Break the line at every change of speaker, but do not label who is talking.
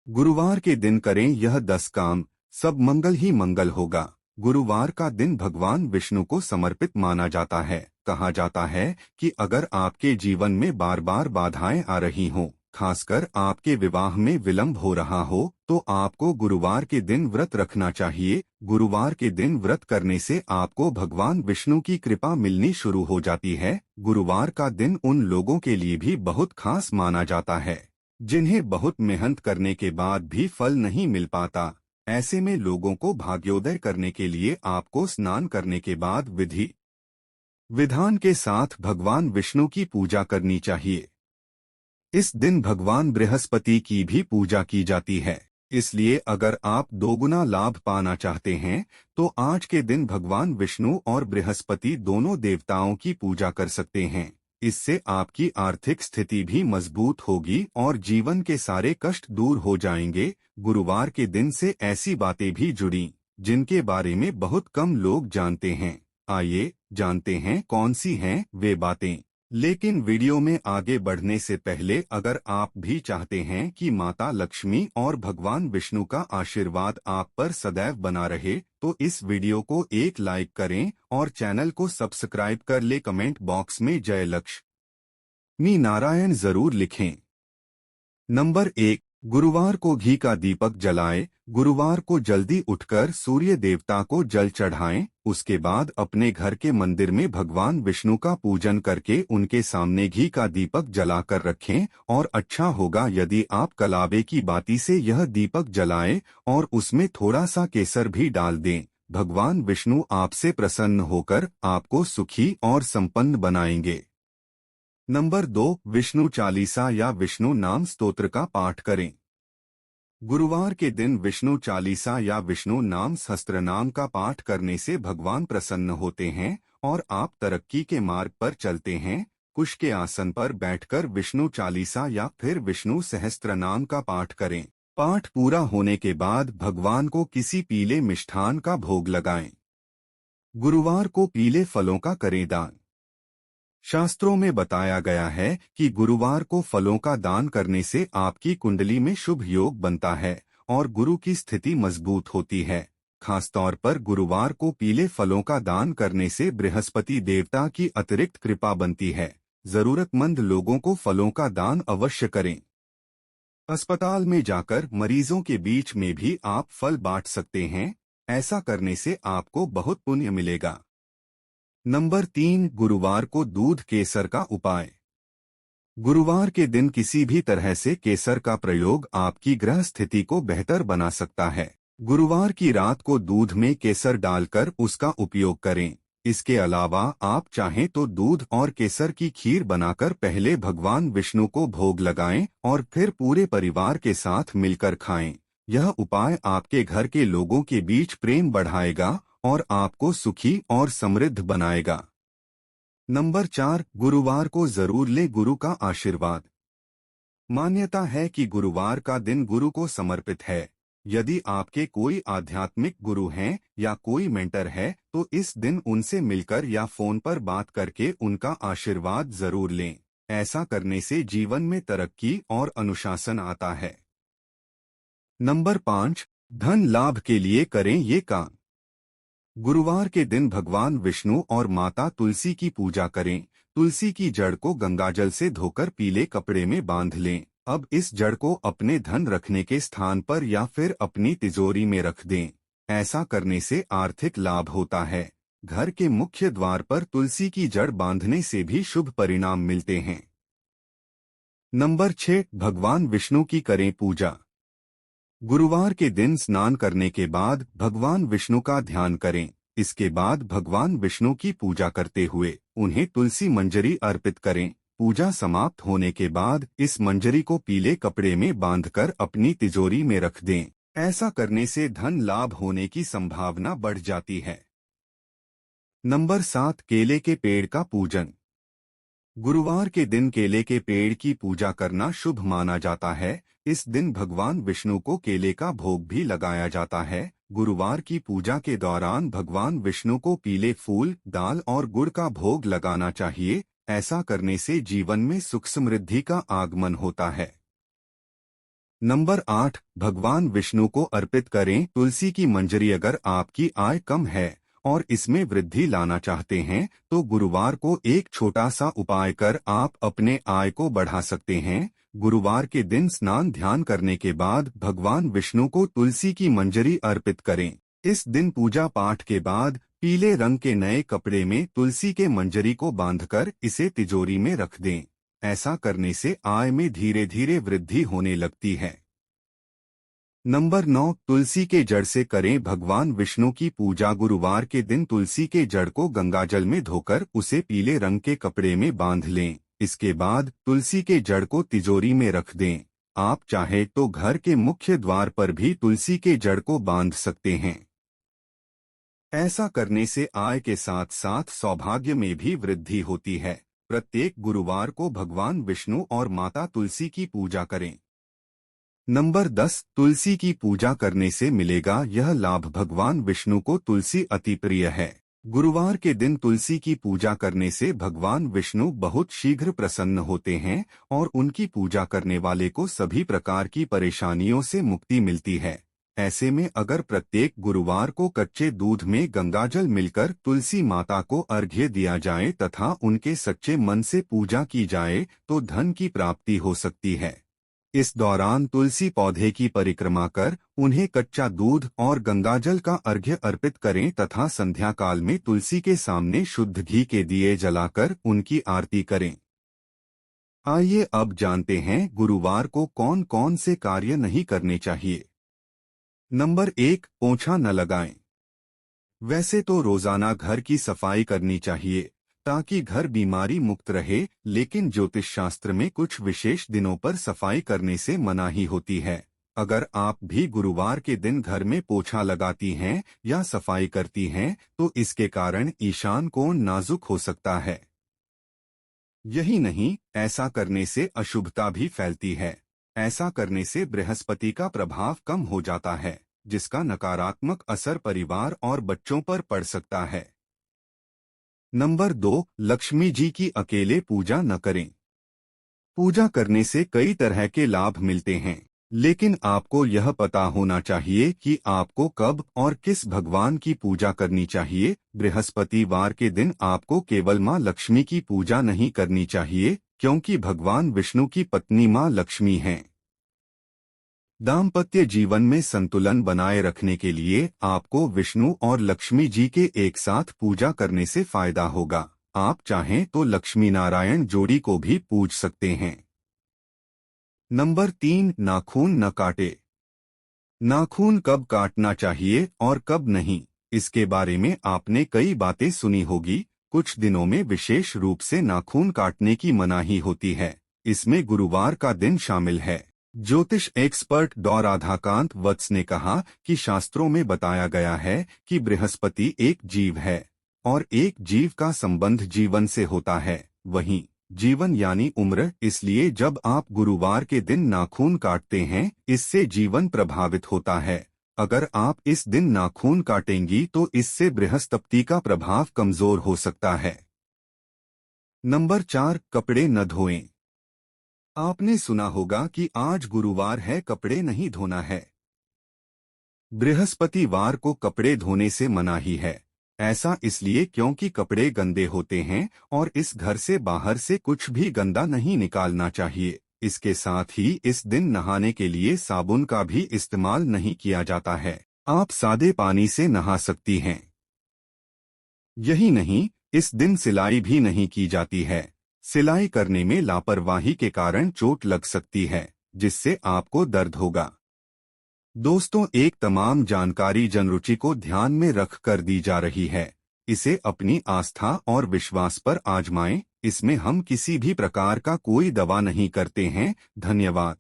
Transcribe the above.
गुरुवार के दिन करें यह 10 काम, सब मंगल ही मंगल होगा। गुरुवार का दिन भगवान विष्णु को समर्पित माना जाता है। कहा जाता है कि अगर आपके जीवन में बार बार बाधाएं आ रही हों, खासकर आपके विवाह में विलंब हो रहा हो, तो आपको गुरुवार के दिन व्रत रखना चाहिए। गुरुवार के दिन व्रत करने से आपको भगवान विष्णु की कृपा मिलनी शुरू हो जाती है। गुरुवार का दिन उन लोगों के लिए भी बहुत खास माना जाता है जिन्हें बहुत मेहनत करने के बाद भी फल नहीं मिल पाता। ऐसे में लोगों को भाग्योदय करने के लिए आपको स्नान करने के बाद विधि विधान के साथ भगवान विष्णु की पूजा करनी चाहिए। इस दिन भगवान बृहस्पति की भी पूजा की जाती है। इसलिए अगर आप दोगुना लाभ पाना चाहते हैं तो आज के दिन भगवान विष्णु और बृहस्पति दोनों देवताओं की पूजा कर सकते हैं। इससे आपकी आर्थिक स्थिति भी मजबूत होगी और जीवन के सारे कष्ट दूर हो जाएंगे। गुरुवार के दिन से ऐसी बातें भी जुड़ी जिनके बारे में बहुत कम लोग जानते हैं। आइए जानते हैं कौन सी हैं वे बातें। लेकिन वीडियो में आगे बढ़ने से पहले अगर आप भी चाहते हैं कि माता लक्ष्मी और भगवान विष्णु का आशीर्वाद आप पर सदैव बना रहे, तो इस वीडियो को एक लाइक करें और चैनल को सब्सक्राइब कर ले। कमेंट बॉक्स में जय लक्ष्मी नारायण जरूर लिखें। नंबर 1, गुरुवार को घी का दीपक जलाएं। गुरुवार को जल्दी उठकर सूर्य देवता को जल चढ़ाएं। उसके बाद अपने घर के मंदिर में भगवान विष्णु का पूजन करके उनके सामने घी का दीपक जलाकर रखें। और अच्छा होगा यदि आप कलावे की बाती से यह दीपक जलाएं और उसमें थोड़ा सा केसर भी डाल दें। भगवान विष्णु आपसे प्रसन्न होकर आपको सुखी और संपन्न बनाएंगे। नंबर 2, विष्णु चालीसा या विष्णु नाम स्तोत्र का पाठ करें। गुरुवार के दिन विष्णु चालीसा या विष्णु नाम सहस्त्रनाम का पाठ करने से भगवान प्रसन्न होते हैं और आप तरक्की के मार्ग पर चलते हैं। कुश के आसन पर बैठकर विष्णु चालीसा या फिर विष्णु सहस्त्रनाम का पाठ करें। पाठ पूरा होने के बाद भगवान को किसी पीले मिष्ठान का भोग लगाएं। गुरुवार को पीले फलों का करें दान। शास्त्रों में बताया गया है कि गुरुवार को फलों का दान करने से आपकी कुंडली में शुभ योग बनता है और गुरु की स्थिति मजबूत होती है। खासतौर पर गुरुवार को पीले फलों का दान करने से बृहस्पति देवता की अतिरिक्त कृपा बनती है। जरूरतमंद लोगों को फलों का दान अवश्य करें। अस्पताल में जाकर मरीजों के बीच में भी आप फल बांट सकते हैं। ऐसा करने से आपको बहुत पुण्य मिलेगा। नंबर 3, गुरुवार को दूध केसर का उपाय। गुरुवार के दिन किसी भी तरह से केसर का प्रयोग आपकी ग्रह स्थिति को बेहतर बना सकता है। गुरुवार की रात को दूध में केसर डालकर उसका उपयोग करें। इसके अलावा आप चाहें तो दूध और केसर की खीर बनाकर पहले भगवान विष्णु को भोग लगाएं और फिर पूरे परिवार के साथ मिलकर खाएं। यह उपाय आपके घर के लोगों के बीच प्रेम बढ़ाएगा और आपको सुखी और समृद्ध बनाएगा। नंबर 4, गुरुवार को जरूर ले गुरु का आशीर्वाद। मान्यता है कि गुरुवार का दिन गुरु को समर्पित है। यदि आपके कोई आध्यात्मिक गुरु हैं या कोई मेंटर है तो इस दिन उनसे मिलकर या फोन पर बात करके उनका आशीर्वाद जरूर लें। ऐसा करने से जीवन में तरक्की और अनुशासन आता है। नंबर 5, धन लाभ के लिए करें ये काम। गुरुवार के दिन भगवान विष्णु और माता तुलसी की पूजा करें। तुलसी की जड़ को गंगाजल से धोकर पीले कपड़े में बांध लें। अब इस जड़ को अपने धन रखने के स्थान पर या फिर अपनी तिजोरी में रख दें। ऐसा करने से आर्थिक लाभ होता है। घर के मुख्य द्वार पर तुलसी की जड़ बांधने से भी शुभ परिणाम मिलते हैं। नंबर 6, भगवान विष्णु की करें पूजा। गुरुवार के दिन स्नान करने के बाद भगवान विष्णु का ध्यान करें। इसके बाद भगवान विष्णु की पूजा करते हुए उन्हें तुलसी मंजरी अर्पित करें। पूजा समाप्त होने के बाद इस मंजरी को पीले कपड़े में बांधकर अपनी तिजोरी में रख दें। ऐसा करने से धन लाभ होने की संभावना बढ़ जाती है। नंबर 7, केले के पेड़ का पूजन। गुरुवार के दिन केले के पेड़ की पूजा करना शुभ माना जाता है। इस दिन भगवान विष्णु को केले का भोग भी लगाया जाता है। गुरुवार की पूजा के दौरान भगवान विष्णु को पीले फूल, दाल और गुड़ का भोग लगाना चाहिए। ऐसा करने से जीवन में सुख समृद्धि का आगमन होता है। नंबर 8, भगवान विष्णु को अर्पित करें तुलसी की मंजरी। अगर आपकी आय कम है और इसमें वृद्धि लाना चाहते हैं तो गुरुवार को एक छोटा सा उपाय कर आप अपने आय को बढ़ा सकते हैं। गुरुवार के दिन स्नान ध्यान करने के बाद भगवान विष्णु को तुलसी की मंजरी अर्पित करें। इस दिन पूजा पाठ के बाद पीले रंग के नए कपड़े में तुलसी के मंजरी को बांधकर इसे तिजोरी में रख दें। ऐसा करने से आय में धीरे धीरे वृद्धि होने लगती है। नंबर 9, तुलसी के जड़ से करें भगवान विष्णु की पूजा। गुरुवार के दिन तुलसी के जड़ को गंगाजल में धोकर उसे पीले रंग के कपड़े में बांध लें। इसके बाद तुलसी के जड़ को तिजोरी में रख दें। आप चाहे तो घर के मुख्य द्वार पर भी तुलसी के जड़ को बांध सकते हैं। ऐसा करने से आय के साथ साथ सौभाग्य में भी वृद्धि होती है। प्रत्येक गुरुवार को भगवान विष्णु और माता तुलसी की पूजा करें। नंबर 10, तुलसी की पूजा करने से मिलेगा यह लाभ। भगवान विष्णु को तुलसी अति प्रिय है। गुरुवार के दिन तुलसी की पूजा करने से भगवान विष्णु बहुत शीघ्र प्रसन्न होते हैं और उनकी पूजा करने वाले को सभी प्रकार की परेशानियों से मुक्ति मिलती है। ऐसे में अगर प्रत्येक गुरुवार को कच्चे दूध में गंगाजल मिलकर तुलसी माता को अर्घ्य दिया जाए तथा उनके सच्चे मन से पूजा की जाए तो धन की प्राप्ति हो सकती है। इस दौरान तुलसी पौधे की परिक्रमा कर उन्हें कच्चा दूध और गंगाजल का अर्घ्य अर्पित करें तथा संध्या काल में तुलसी के सामने शुद्ध घी के दिए जलाकर उनकी आरती करें। आइए अब जानते हैं गुरुवार को कौन कौन से कार्य नहीं करने चाहिए। नंबर 1, पोंछा न लगाएं। वैसे तो रोजाना घर की सफाई करनी चाहिए ताकि घर बीमारी मुक्त रहे, लेकिन ज्योतिष शास्त्र में कुछ विशेष दिनों पर सफाई करने से मनाही होती है। अगर आप भी गुरुवार के दिन घर में पोछा लगाती हैं या सफाई करती हैं तो इसके कारण ईशान कोण नाजुक हो सकता है। यही नहीं, ऐसा करने से अशुभता भी फैलती है। ऐसा करने से बृहस्पति का प्रभाव कम हो जाता है, जिसका नकारात्मक असर परिवार और बच्चों पर पड़ सकता है। नंबर 2, लक्ष्मी जी की अकेले पूजा न करें। पूजा करने से कई तरह के लाभ मिलते हैं, लेकिन आपको यह पता होना चाहिए कि आपको कब और किस भगवान की पूजा करनी चाहिए। बृहस्पतिवार के दिन आपको केवल मां लक्ष्मी की पूजा नहीं करनी चाहिए, क्योंकि भगवान विष्णु की पत्नी मां लक्ष्मी हैं। दाम्पत्य जीवन में संतुलन बनाए रखने के लिए आपको विष्णु और लक्ष्मी जी के एक साथ पूजा करने से फायदा होगा। आप चाहें तो लक्ष्मी नारायण जोड़ी को भी पूज सकते हैं। नंबर 3, नाखून न काटे। नाखून कब काटना चाहिए और कब नहीं, इसके बारे में आपने कई बातें सुनी होगी। कुछ दिनों में विशेष रूप से नाखून काटने की मनाही होती है। इसमें गुरुवार का दिन शामिल है। ज्योतिष एक्सपर्ट डॉ राधाकांत वत्स ने कहा कि शास्त्रों में बताया गया है कि बृहस्पति एक जीव है और एक जीव का संबंध जीवन से होता है। वहीं जीवन यानी उम्र, इसलिए जब आप गुरुवार के दिन नाखून काटते हैं इससे जीवन प्रभावित होता है। अगर आप इस दिन नाखून काटेंगी तो इससे बृहस्पति का प्रभाव कमजोर हो सकता है। नंबर 4, कपड़े न धोएं। आपने सुना होगा कि आज गुरुवार है, कपड़े नहीं धोना है। बृहस्पतिवार को कपड़े धोने से मनाही है। ऐसा इसलिए क्योंकि कपड़े गंदे होते हैं और इस घर से बाहर से कुछ भी गंदा नहीं निकालना चाहिए। इसके साथ ही इस दिन नहाने के लिए साबुन का भी इस्तेमाल नहीं किया जाता है। आप सादे पानी से नहा सकती हैं। यही नहीं, इस दिन सिलाई भी नहीं की जाती है। सिलाई करने में लापरवाही के कारण चोट लग सकती है, जिससे आपको दर्द होगा। दोस्तों, एक तमाम जानकारी जनरुचि को ध्यान में रख कर दी जा रही है। इसे अपनी आस्था और विश्वास पर आजमाएं। इसमें हम किसी भी प्रकार का कोई दवा नहीं करते हैं। धन्यवाद।